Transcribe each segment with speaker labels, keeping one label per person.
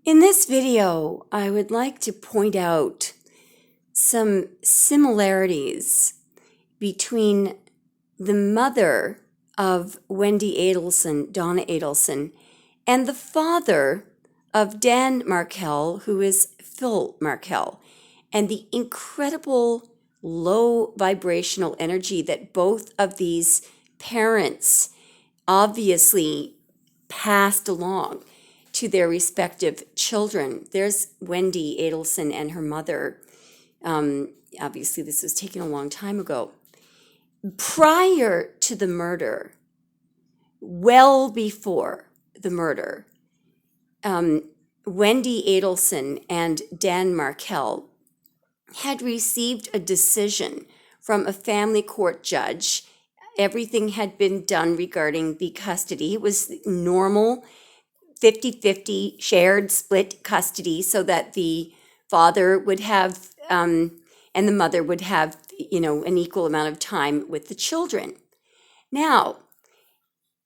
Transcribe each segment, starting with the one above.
Speaker 1: In this video, I would like to point out some similarities between the mother of Wendi Adelson, Donna Adelson, and the father of danmarkel, who is Phil Markel, and the incredible low vibrational energy that both of these parents obviously passed along to their respective children. There's Wendi Adelson and her mother. Obviously, this was taken a long time ago. Prior to the murder, well before the murder, Wendi Adelson and danmarkel had received a decision from a family court judge. Everything had been done regarding the custody. It was normal 50-50 shared split custody so that the father would have and the mother would have, an equal amount of time with the children. Now,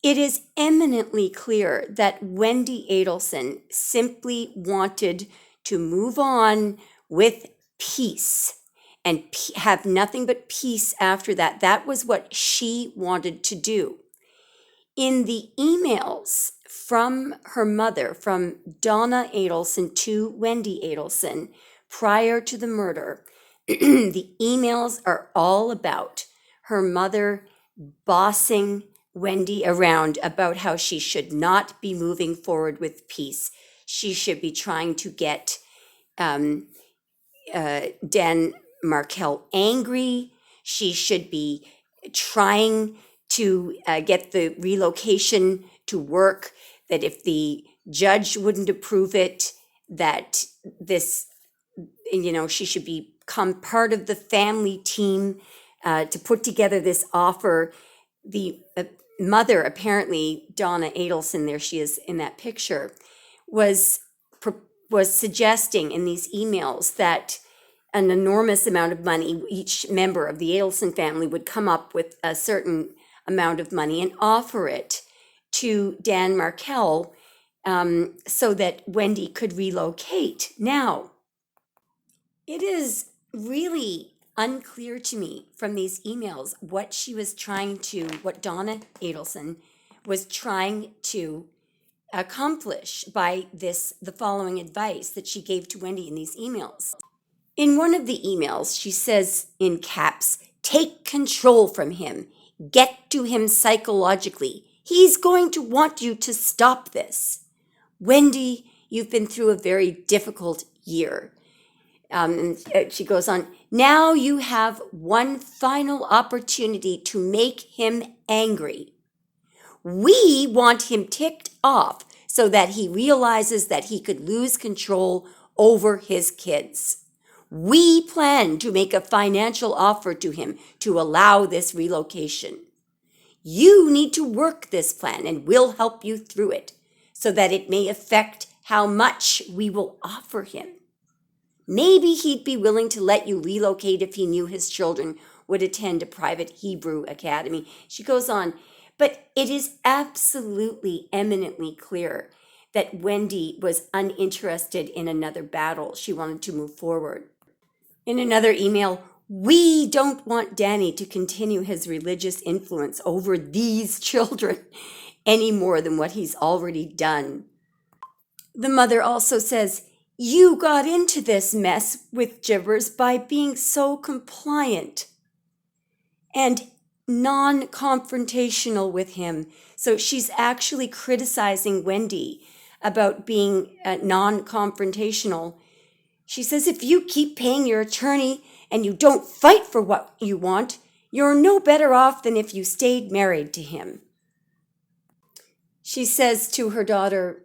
Speaker 1: it is eminently clear that Wendi Adelson simply wanted to move on with peace and have nothing but peace after that. That was what she wanted to do. In the emails from her mother, from Donna Adelson to Wendi Adelson, prior to the murder, the emails are all about her mother bossing Wendi around about how she should not be moving forward with peace. She should be trying to get danmarkel angry. She should be trying to get the relocation to work, that if the judge wouldn't approve it, that this, she should become part of the family team to put together this offer. The mother, apparently, Donna Adelson, there she is in that picture, was suggesting in these emails that an enormous amount of money, each member of the Adelson family would come up with a certain amount of money and offer it to danmarkel so that Wendi could relocate. Now, it is really unclear to me from these emails what Donna Adelson was trying to accomplish by the following advice that she gave to Wendi in these emails. In one of the emails, she says in caps, "Take control from him. Get to him psychologically. He's going to want you to stop this. Wendi, you've been through a very difficult year." And she goes on, "Now you have one final opportunity to make him angry. We want him ticked off so that he realizes that he could lose control over his kids. We plan to make a financial offer to him to allow this relocation. You need to work this plan and we'll help you through it so that it may affect how much we will offer him. Maybe he'd be willing to let you relocate if he knew his children would attend a private Hebrew academy." She goes on, but it is absolutely eminently clear that Wendi was uninterested in another battle. She wanted to move forward. In another email, "We don't want Danny to continue his religious influence over these children any more than what he's already done." The mother also says, "You got into this mess with Jibbers by being so compliant and non-confrontational with him." So she's actually criticizing Wendi about being non-confrontational. She says, "If you keep paying your attorney and you don't fight for what you want, you're no better off than if you stayed married to him." She says to her daughter,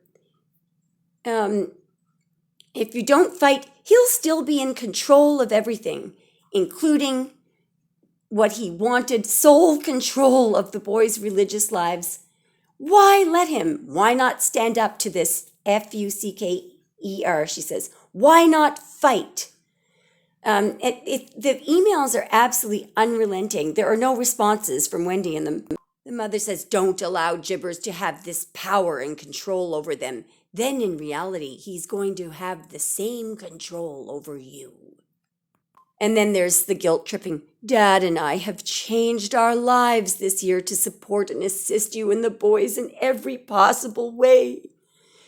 Speaker 1: "If you don't fight, he'll still be in control of everything, including what he wanted, sole control of the boys' religious lives. Why let him? Why not stand up to this FUCKER?" She says, "Why not fight?" The emails are absolutely unrelenting. There are no responses from Wendi in them. The mother says, "Don't allow Jibbers to have this power and control over them. then in reality, he's going to have the same control over you. And then there's the guilt tripping. Dad and I have changed our lives this year to support and assist you and the boys in every possible way.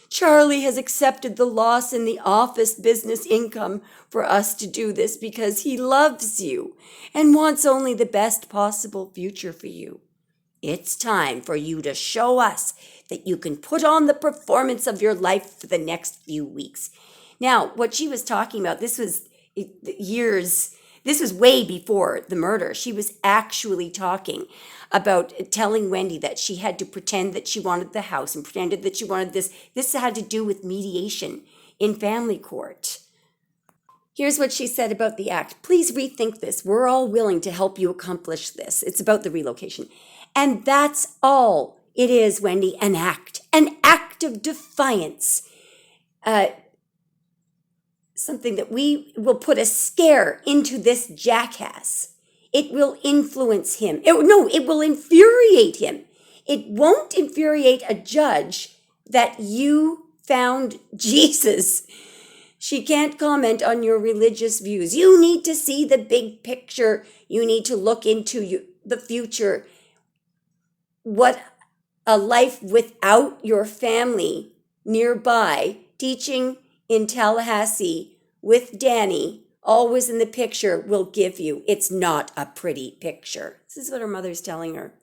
Speaker 1: Charlie has accepted the loss in the office business income for us to do this because he loves you and wants only the best possible future for you. It's time for you to show us that you can put on the performance of your life for the next few weeks. Now, what she was talking about, this was way before the murder. She was actually talking about telling Wendi that she had to pretend that she wanted the house and pretended that she wanted this. This had to do with mediation in family court. Here's what she said about the act. Please rethink this. We're all willing to help you accomplish this. It's about the relocation. And that's all it is, Wendi, an act of defiance. Something that we will put a scare into this jackass. It will influence him. It will infuriate him. It won't infuriate a judge that you found Jesus. She can't comment on your religious views. You need to see the big picture. You need to look into the future. What a life without your family nearby, teaching in Tallahassee with Danny, always in the picture, will give you. It's not a pretty picture. This is what her mother's telling her.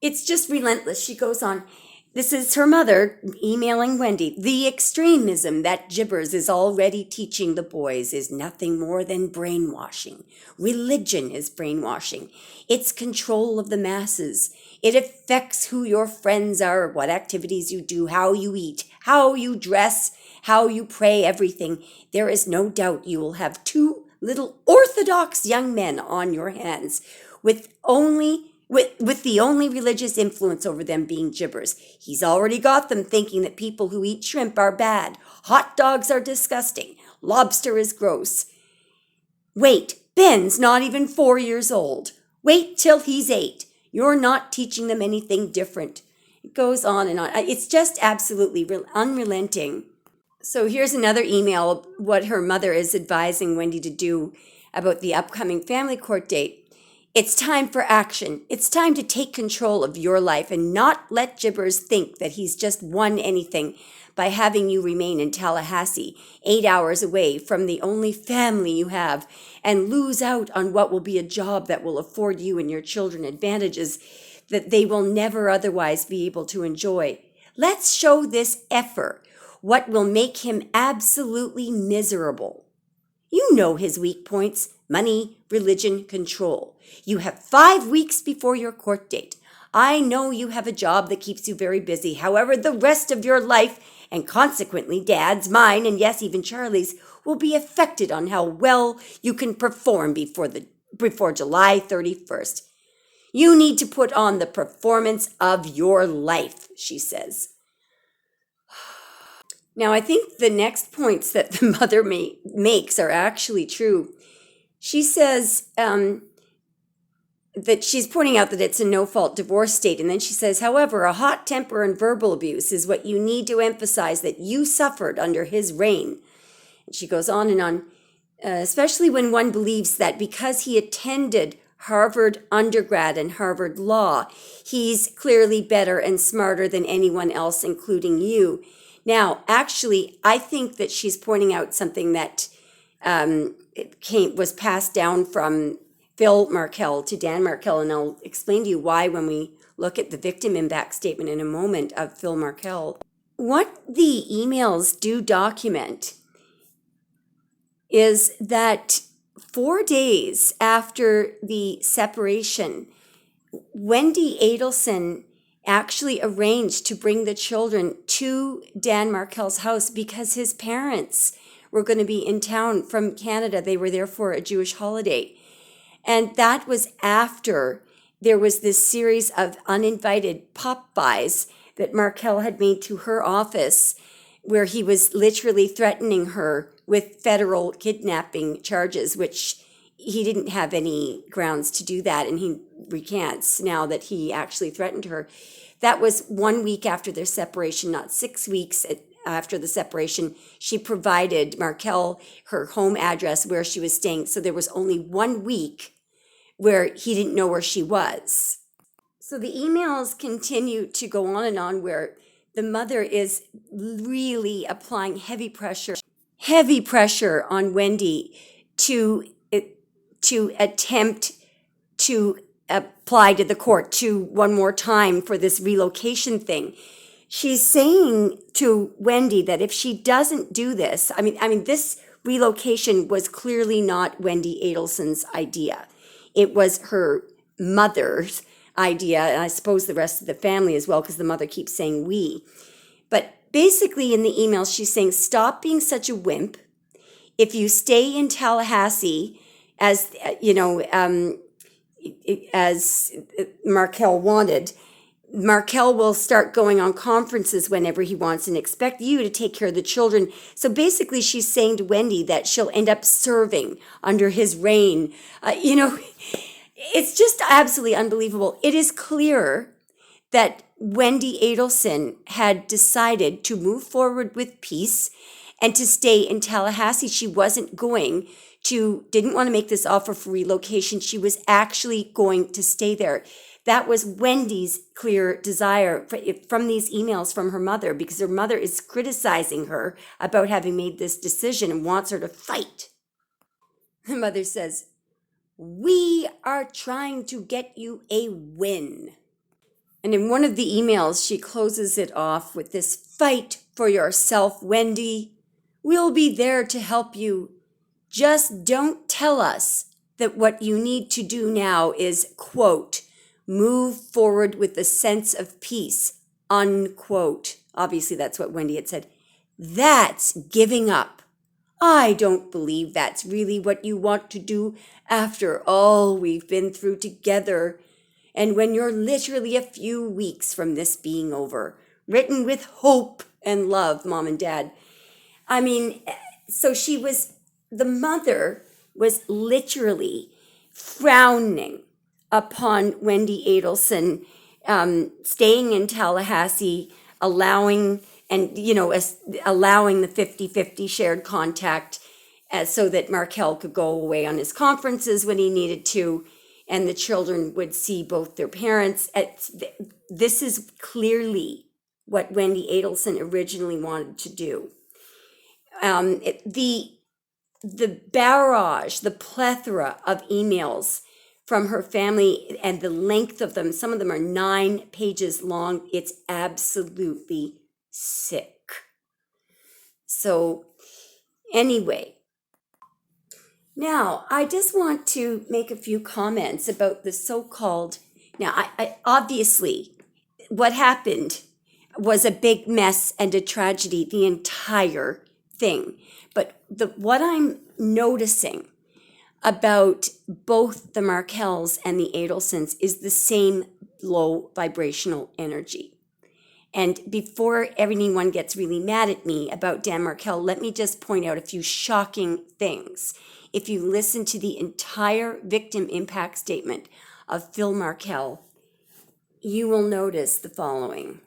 Speaker 1: It's just relentless. She goes on. This is her mother emailing Wendi. The extremism that Gibbers is already teaching the boys is nothing more than brainwashing. Religion is brainwashing. It's control of the masses. It affects who your friends are, what activities you do, how you eat, how you dress, how you pray, everything. There is no doubt you will have two little orthodox young men on your hands with the only religious influence over them being Gibbers. He's already got them thinking that people who eat shrimp are bad, hot dogs are disgusting, lobster is gross. Wait, Ben's not even 4 years old. Wait till he's 8. You're not teaching them anything different. It goes on and on. It's just absolutely unrelenting. So here's another email, what her mother is advising Wendi to do about the upcoming family court date. It's time for action. It's time to take control of your life and not let Gibbers think that he's just won anything by having you remain in Tallahassee, 8 hours away from the only family you have, and lose out on what will be a job that will afford you and your children advantages that they will never otherwise be able to enjoy. Let's show this effer what will make him absolutely miserable. You know his weak points: money, religion, control. You have 5 weeks before your court date. I know you have a job that keeps you very busy. However, the rest of your life, and consequently Dad's, mine, and yes, even Charlie's, will be affected on how well you can perform before July 31st. You need to put on the performance of your life, she says. Now, I think the next points that the mother makes are actually true. She says that she's pointing out that it's a no-fault divorce state. And then she says, however, a hot temper and verbal abuse is what you need to emphasize that you suffered under his reign. And she goes on and on, especially when one believes that because he attended Harvard undergrad and Harvard law, he's clearly better and smarter than anyone else, including you. Now, actually, I think that she's pointing out something that was passed down from Phil Markel to Dan Markel, and I'll explain to you why when we look at the victim impact statement in a moment of Phil Markel. What the emails do document is that 4 days after the separation, Wendi Adelson actually arranged to bring the children to Dan Markel's house because his parents were going to be in town from Canada. They were there for a Jewish holiday. And that was after there was this series of uninvited pop-bys that Markel had made to her office, where he was literally threatening her with federal kidnapping charges, which he didn't have any grounds to do that, and he recants now that he actually threatened her. That was 1 week after their separation, not 6 weeks. after the separation, she provided Markel her home address where she was staying. So there was only 1 week where he didn't know where she was. So the emails continue to go on and on, where the mother is really applying heavy pressure on Wendi to attempt to apply to the court to one more time for this relocation thing. She's saying to Wendi that if she doesn't do this, I mean, this relocation was clearly not Wendi Adelson's idea. It was her mother's idea, and I suppose the rest of the family as well, because the mother keeps saying we. But basically in the email, she's saying, stop being such a wimp. If you stay in Tallahassee, as as Markel wanted, Markel will start going on conferences whenever he wants and expect you to take care of the children. So basically she's saying to Wendi that she'll end up serving under his reign. It's just absolutely unbelievable. It is clear that Wendi Adelson had decided to move forward with peace and to stay in Tallahassee. She wasn't didn't want to make this offer for relocation. She was actually going to stay there. That was Wendi's clear desire from these emails from her mother, because her mother is criticizing her about having made this decision and wants her to fight. The mother says, "We are trying to get you a win." And in one of the emails, she closes it off with this, "Fight for yourself, Wendi. We'll be there to help you. Just don't tell us that what you need to do now is, quote, move forward with a sense of peace, unquote." Obviously, that's what Wendi had said. "That's giving up. I don't believe that's really what you want to do after all we've been through together. And when you're literally a few weeks from this being over. Written with hope and love, Mom and Dad." I mean, so the mother was literally frowning upon Wendi Adelson staying in Tallahassee, allowing the 50-50 shared contact so that Markel could go away on his conferences when he needed to, and the children would see both their parents. This is clearly what Wendi Adelson originally wanted to do. The barrage, the plethora of emails from her family and the length of them, some of them are 9 pages long. It's absolutely sick. So anyway, now I just want to make a few comments about the so-called, now I obviously what happened was a big mess and a tragedy, the entire thing. But what I'm noticing about both the Markels and the Adelsons is the same low vibrational energy. And before anyone gets really mad at me about Dan Markel, let me just point out a few shocking things. If you listen to the entire victim impact statement of Phil Markel, you will notice the following.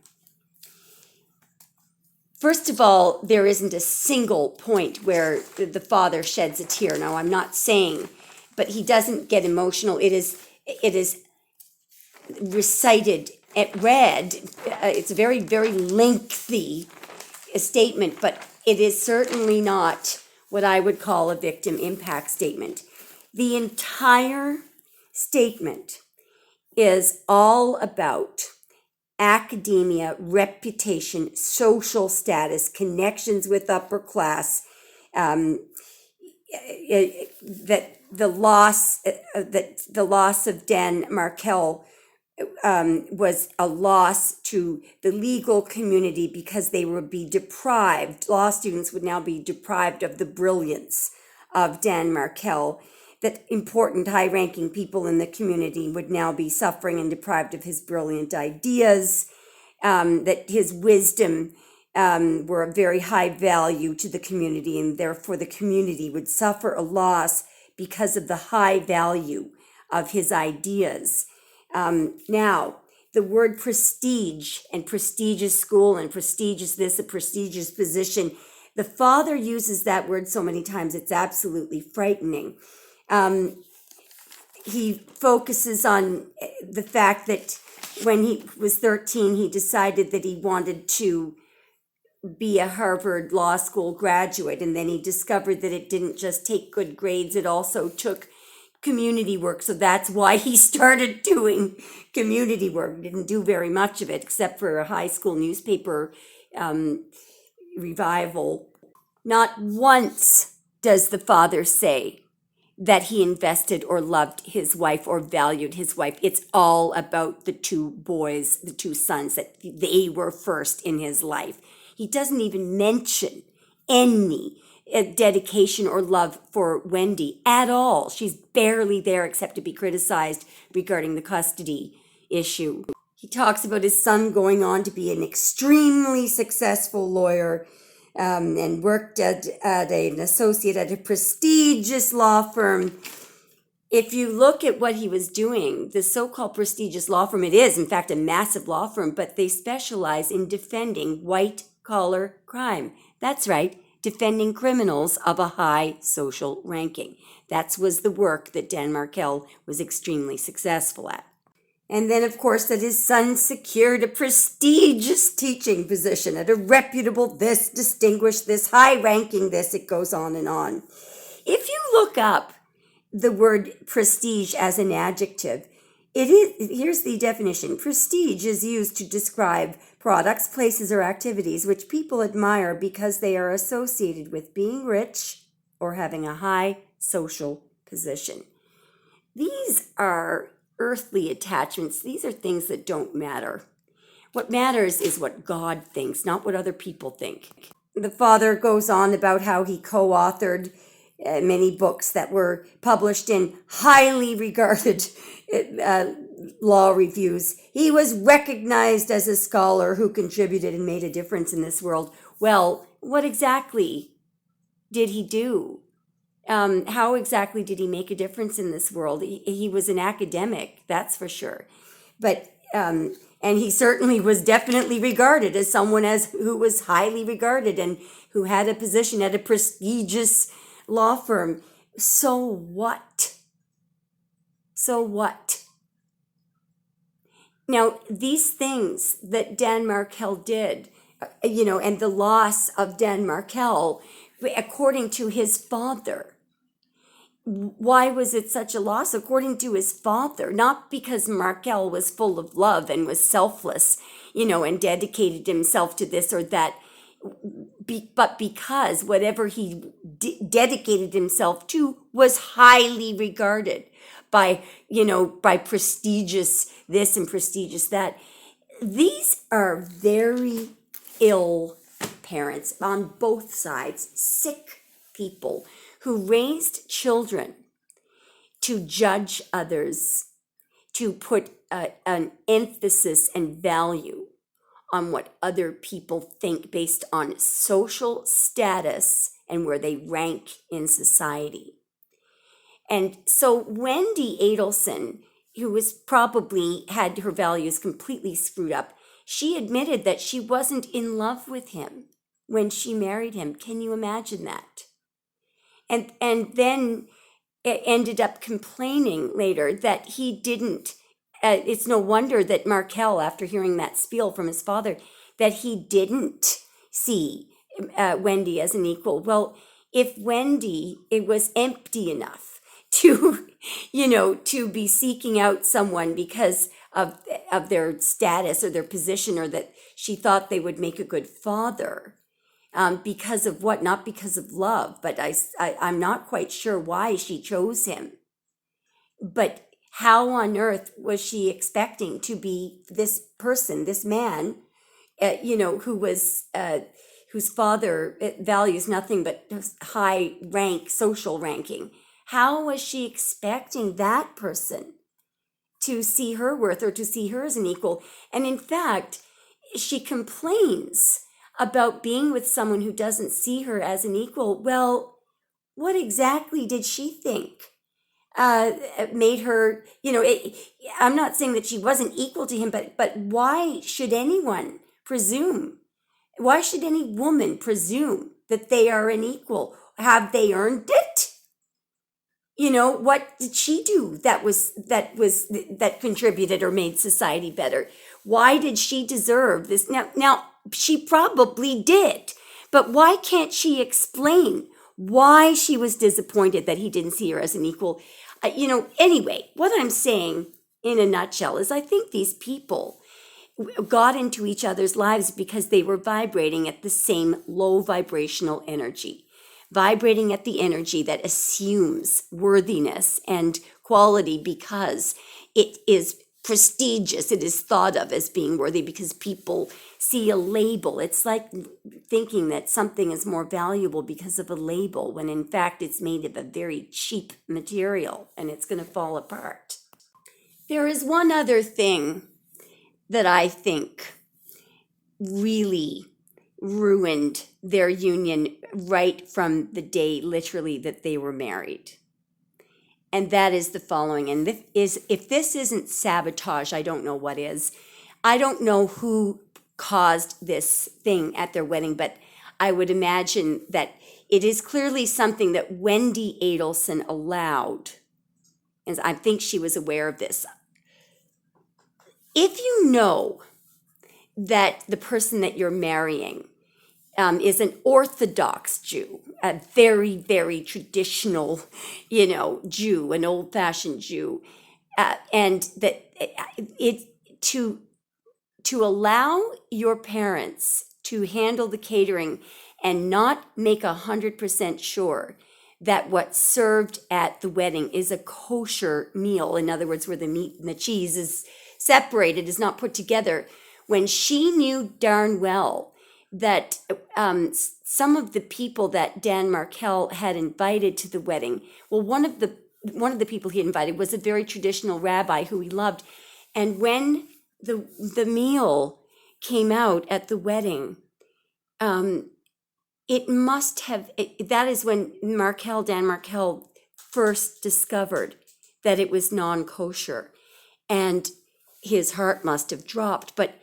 Speaker 1: First of all, there isn't a single point where the father sheds a tear. Now, I'm not saying, but he doesn't get emotional. It is recited, read. It's a very, very lengthy statement, but it is certainly not what I would call a victim impact statement. The entire statement is all about academia, reputation, social status, connections with upper class, that the loss of Dan Markel was a loss to the legal community because they would be deprived. Law students would now be deprived of the brilliance of Dan Markel. That important high-ranking people in the community would now be suffering and deprived of his brilliant ideas, that his wisdom were of very high value to the community, and therefore the community would suffer a loss because of the high value of his ideas. Now, the word prestige and prestigious school and prestigious this, a prestigious position. The father uses that word so many times, it's absolutely frightening. He focuses on the fact that when he was 13, he decided that he wanted to be a Harvard Law School graduate. And then he discovered that it didn't just take good grades, it also took community work. So that's why he started doing community work. Didn't do very much of it except for a high school newspaper revival. Not once does the father say that he invested or loved his wife or valued his wife. It's all about the two boys, the two sons, that they were first in his life. He doesn't even mention any dedication or love for Wendi at all. She's barely there except to be criticized regarding the custody issue. He talks about his son going on to be an extremely successful lawyer, and worked as an associate at a prestigious law firm. If you look at what he was doing, the so-called prestigious law firm, it is in fact a massive law firm, but they specialize in defending white-collar crime. That's right, defending criminals of a high social ranking. That was the work that danmarkel was extremely successful at. And then, of course, that his son secured a prestigious teaching position at a reputable this, distinguished this, high-ranking this, it goes on and on. If you look up the word prestige as an adjective, here's the definition. Prestige is used to describe products, places, or activities which people admire because they are associated with being rich or having a high social position. These are earthly attachments. These are things that don't matter. What matters is what God thinks, not what other people think. The father goes on about how he co-authored many books that were published in highly regarded law reviews. He was recognized as a scholar who contributed and made a difference in this world. Well, what exactly did he do? How exactly did he make a difference in this world? He was an academic, that's for sure. But and he certainly was definitely regarded as someone who was highly regarded and who had a position at a prestigious law firm. So what? So what? Now, these things that danmarkel did, and the loss of danmarkel, according to his father, why was it such a loss? According to his father, not because Markel was full of love and was selfless, and dedicated himself to this or that, but because whatever he dedicated himself to was highly regarded by prestigious this and prestigious that. These are very ill parents on both sides, sick people who raised children to judge others, to put an emphasis and value on what other people think based on social status and where they rank in society. And so Wendi Adelson, who was probably had her values completely screwed up, she admitted that she wasn't in love with him when she married him. Can you imagine that? And then it ended up complaining later that he didn't. It's no wonder that Markel, after hearing that spiel from his father, that he didn't see Wendi as an equal. Well, if Wendi, it was empty enough to, to be seeking out someone because of their status or their position, or that she thought they would make a good father. Because of what? Not because of love, but I'm not quite sure why she chose him. But how on earth was she expecting to be this person, this man, who was whose father values nothing but high rank, social ranking? How was she expecting that person to see her worth or to see her as an equal? And in fact, she complains about being with someone who doesn't see her as an equal. Well, what exactly did she think made her, I'm not saying that she wasn't equal to him, but why should anyone presume? Why should any woman presume that they are an equal? Have they earned it? What did she do that contributed or made society better? Why did she deserve this? Now she probably did, but why can't she explain why she was disappointed that he didn't see her as an equal? Anyway, what I'm saying in a nutshell is I think these people got into each other's lives because they were vibrating at the same low vibrational energy, vibrating at the energy that assumes worthiness and quality because it is prestigious. It is thought of as being worthy because people see a label. It's like thinking that something is more valuable because of a label, when in fact it's made of a very cheap material and it's going to fall apart. There is one other thing that I think really ruined their union right from the day, literally, that they were married. And that is the following. And if this isn't sabotage, I don't know what is. I don't know who caused this thing at their wedding, but I would imagine that it is clearly something that Wendi Adelson allowed. And I think she was aware of this. If you know that the person that you're marrying is an Orthodox Jew, a very, very traditional, Jew, an old-fashioned Jew, and that to allow your parents to handle the catering and not make 100% sure that what's served at the wedding is a kosher meal, in other words, where the meat and the cheese is separated, is not put together, when she knew darn well that some of the people that Danmarkel had invited to the wedding, well, one of the people he invited was a very traditional rabbi who he loved, and when the meal came out at the wedding, it must have. That is when Dan Markel first discovered that it was non-kosher, and his heart must have dropped. But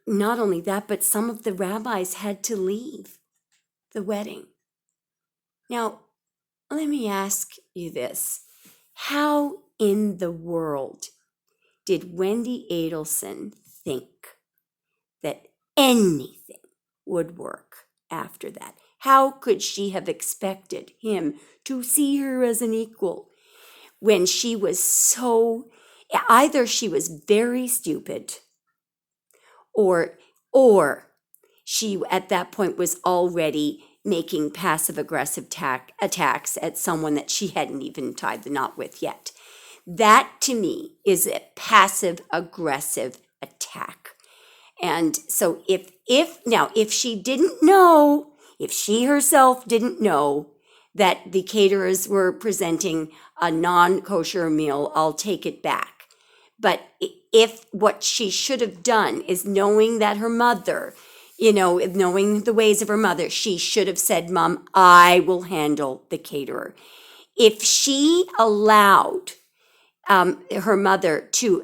Speaker 1: not only that, but some of the rabbis had to leave the wedding. Now, let me ask you this. How in the world did Wendi Adelson think that anything would work after that? How could she have expected him to see her as an equal when she was either she was very stupid, or she at that point was already making passive aggressive attacks at someone that she hadn't even tied the knot with yet. That to me is a passive aggressive attack. And so if she didn't know, if she herself didn't know that the caterers were presenting a non-kosher meal, I'll take it back. But if what she should have done is knowing that her mother, knowing the ways of her mother, she should have said, Mom, I will handle the caterer. If she allowed her mother to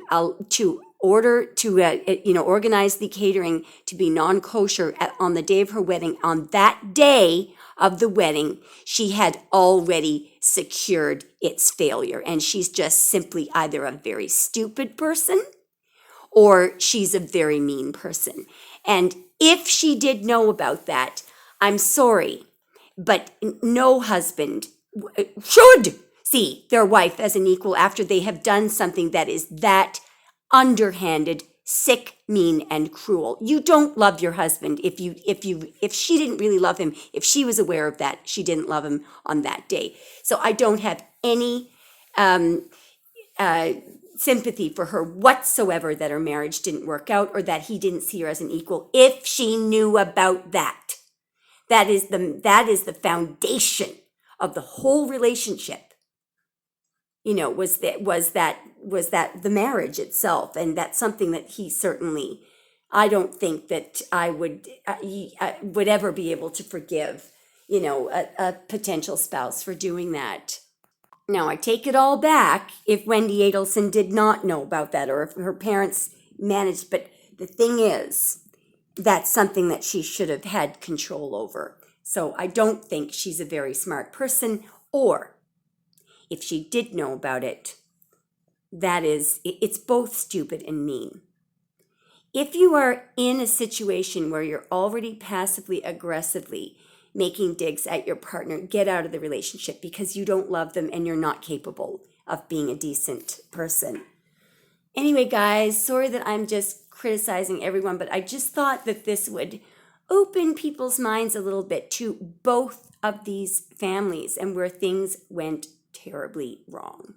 Speaker 1: organize the catering to be non-kosher on the day of her wedding, on that day of the wedding, she had already secured its failure. And she's just simply either a very stupid person or she's a very mean person. And if she did know about that, I'm sorry, but no husband should see their wife as an equal after they have done something that is that underhanded, sick, mean, and cruel. You don't love your husband if she didn't really love him, if she was aware of that, she didn't love him on that day. So I don't have any sympathy for her whatsoever that her marriage didn't work out or that he didn't see her as an equal. If she knew about that, that is the foundation of the whole relationship. Was that the marriage itself, and that's something that he certainly, I don't think that I would ever be able to forgive, a potential spouse for doing that. Now, I take it all back if Wendi Adelson did not know about that or if her parents managed, but the thing is, that's something that she should have had control over. So I don't think she's a very smart person, or if she did know about it, it's both stupid and mean. If you are in a situation where you're already passively aggressively making digs at your partner, get out of the relationship because you don't love them and you're not capable of being a decent person. Anyway, guys, sorry that I'm just criticizing everyone, but I just thought that this would open people's minds a little bit to both of these families and where things went terribly wrong.